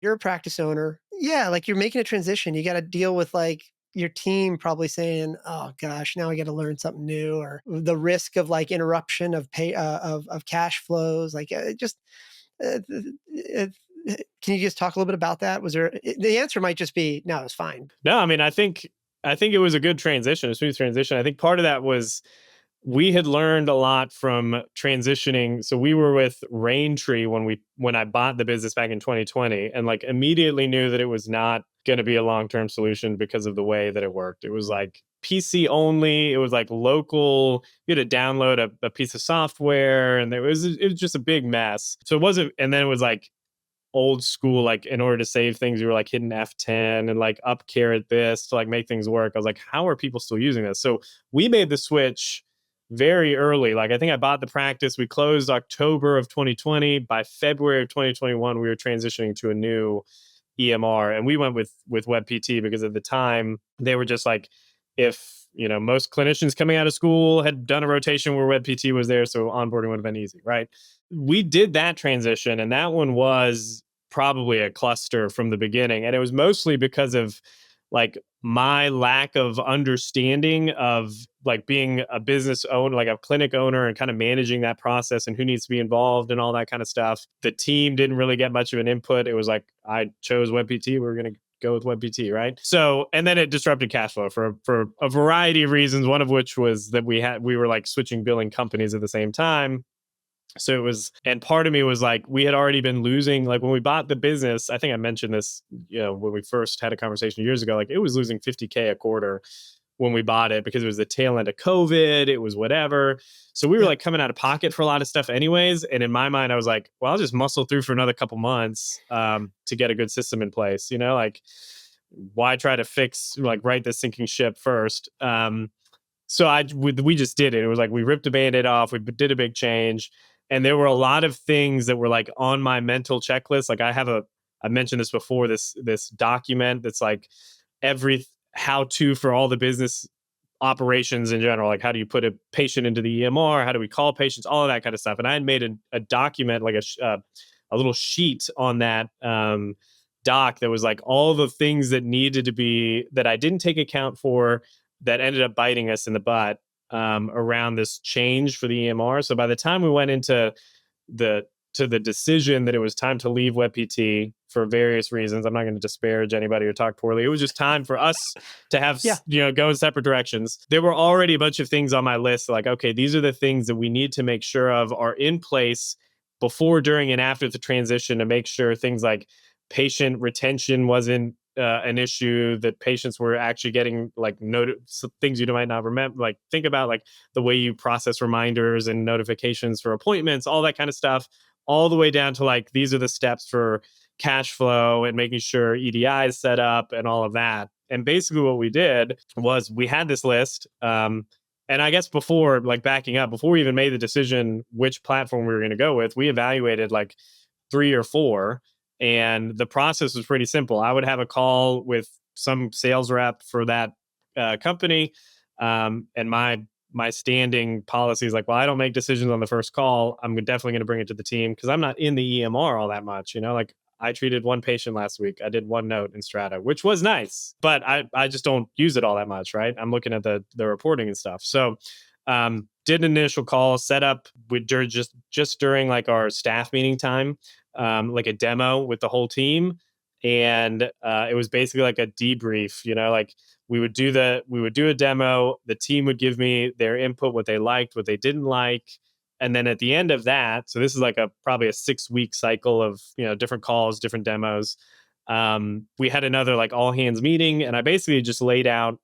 You're a practice owner. Yeah, like you're making a transition. You got to deal with like your team probably saying, "Oh gosh, now I got to learn something new," or the risk of like interruption of pay of cash flows. Like just can you just talk a little bit about that? Was there the answer might just be no, it's fine. No, I mean, I think it was a good transition, a smooth transition. I think part of that was we had learned a lot from transitioning. So we were with Raintree when I bought the business back in 2020, and like immediately knew that it was not going to be a long-term solution because of the way that it worked. It was like PC only. It was like local. You had to download a piece of software, and it was just a big mess. So it wasn't. And then it was like old school, like in order to save things you were like hitting F10 and like up caret this to like make things work. I was like, how are people still using this? So we made the switch very early. Like I think I bought the practice, we closed October of 2020. By February of 2021 we were transitioning to a new EMR, and we went with WebPT because at the time they were just like, if most clinicians coming out of school had done a rotation where WebPT was there, so onboarding would have been easy, right? We did that transition, and that one was probably a cluster from the beginning, and it was mostly because of like my lack of understanding of like being a business owner, like a clinic owner, and kind of managing that process and who needs to be involved and all that kind of stuff. The team didn't really get much of an input. It was like I chose WebPT, we were going to go with WebPT, right? So, and then it disrupted cash flow for a variety of reasons. One of which was that we were like switching billing companies at the same time. So it was, and part of me was like, we had already been losing, like when we bought the business, I think I mentioned this, when we first had a conversation years ago, like it was losing 50K a quarter when we bought it because it was the tail end of COVID, it was whatever. So we were Yeah. like coming out of pocket for a lot of stuff anyways. And in my mind, I was like, well, I'll just muscle through for another couple months to get a good system in place, like why try to fix, like right the sinking ship first? So we just did it. It was like we ripped a band-aid off. We did a big change, and there were a lot of things that were like on my mental checklist. Like I mentioned this before. This document that's like every how to for all the business operations in general. Like how do you put a patient into the EMR? How do we call patients? All of that kind of stuff. And I had made a document, like a little sheet on that doc that was like all the things that needed to be that I didn't take account for that ended up biting us in the butt around this change for the EMR. So by the time we went into the the decision that it was time to leave WebPT for various reasons, I'm not going to disparage anybody who talked poorly. It was just time for us to have Yeah. go in separate directions. There were already a bunch of things on my list, like okay, these are the things that we need to make sure of are in place before, during, and after the transition to make sure things like patient retention wasn't an issue, that patients were actually getting like things you might not remember, like think about like the way you process reminders and notifications for appointments, all that kind of stuff, all the way down to like these are the steps for cash flow and making sure EDI is set up and all of that. And basically what we did was we had this list, and I guess before, like backing up, before we even made the decision which platform we were going to go with, we evaluated like 3 or 4. And the process was pretty simple. I would have a call with some sales rep for that company, and my standing policy is like, well, I don't make decisions on the first call. I'm definitely going to bring it to the team because I'm not in the EMR all that much. Like I treated one patient last week. I did one note in Strata, which was nice, but I just don't use it all that much, right? I'm looking at the reporting and stuff. So did an initial call, set up with just during like our staff meeting time, like a demo with the whole team, and it was basically like a debrief. Like we would do a demo. The team would give me their input, what they liked, what they didn't like, and then at the end of that, so this is like probably a 6-week cycle of different calls, different demos. We had another like all hands meeting, and I basically just laid out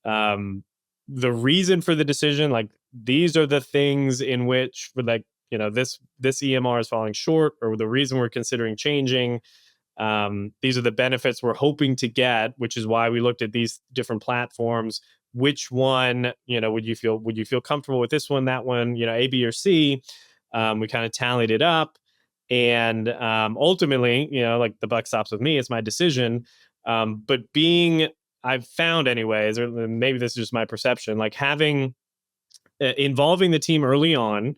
the reason for the decision. Like these are the things in which for like this EMR is falling short, or the reason we're considering changing. These are the benefits we're hoping to get, which is why we looked at these different platforms. Which one would you feel comfortable with, this one, that one, A, B, or C? We kind of tallied it up, and ultimately like the buck stops with me, it's my decision. But I've found anyways, or maybe this is just my perception, like having involving the team early on,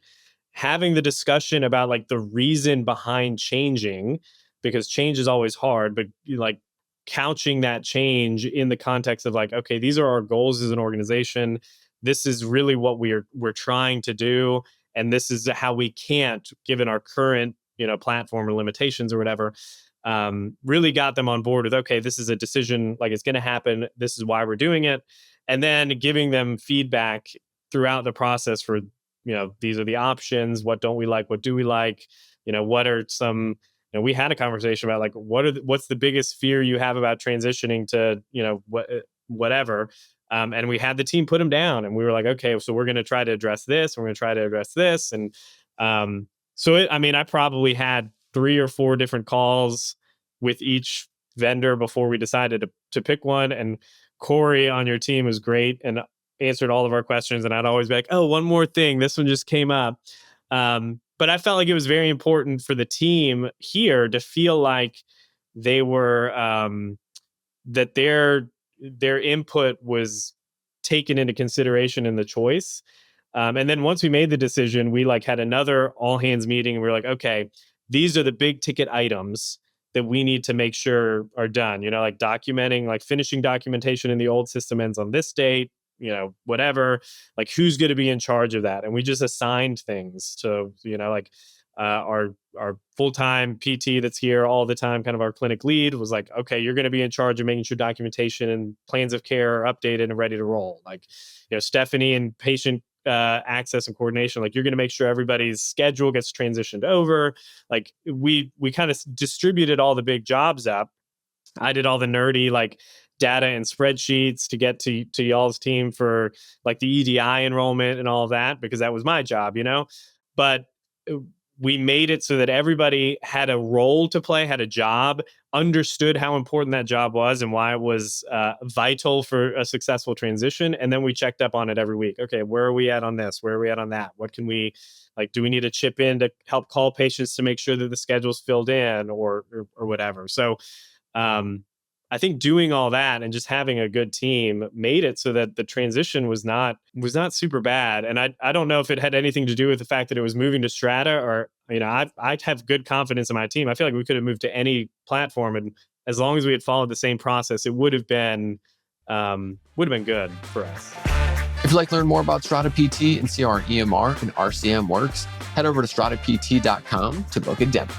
having the discussion about like the reason behind changing, because change is always hard, but like couching that change in the context of like, okay, these are our goals as an organization. This is really what we're trying to do, and this is how we can't, given our current platform or limitations or whatever. Really got them on board with, okay, this is a decision, like it's going to happen, this is why we're doing it, and then giving them feedback throughout the process for, these are the options, what don't we like, what do we like, what are some, we had a conversation about like what's the biggest fear you have about transitioning to whatever. And we had the team put them down, and we were like, okay, so we're going to try to address this, we're going to try to address this. And I mean, I probably had 3 or 4 different calls with each vendor before we decided to pick one. And Corey on your team was great and answered all of our questions. And I'd always be like, oh, one more thing, this one just came up. But I felt like it was very important for the team here to feel like they were, that their input was taken into consideration in the choice. And then once we made the decision, we like had another all hands meeting, and we were like, okay, these are the big ticket items that we need to make sure are done. Like documenting, like finishing documentation in the old system ends on this date, whatever, like who's going to be in charge of that. And we just assigned things to, like our full-time PT that's here all the time, kind of our clinic lead, was like, okay, you're going to be in charge of making sure documentation and plans of care are updated and ready to roll. Like, Stephanie and patient access and coordination, like you're going to make sure everybody's schedule gets transitioned over. Like we kind of distributed all the big jobs up. I did all the nerdy like data and spreadsheets to get to y'all's team for like the EDI enrollment and all of that, because that was my job, But we made it so that everybody had a role to play, had a job, understood how important that job was and why it was vital for a successful transition. And then we checked up on it every week. Okay, where are we at on this? Where are we at on that? What can we, like, do we need to chip in to help call patients to make sure that the schedule's filled in or whatever? So I think doing all that and just having a good team made it so that the transition was not super bad. And I don't know if it had anything to do with the fact that it was moving to Strata, or I have good confidence in my team. I feel like we could have moved to any platform, and as long as we had followed the same process, it would have been good for us. If you'd like to learn more about Strata PT and see how our EMR and RCM works, head over to stratapt.com to book a demo.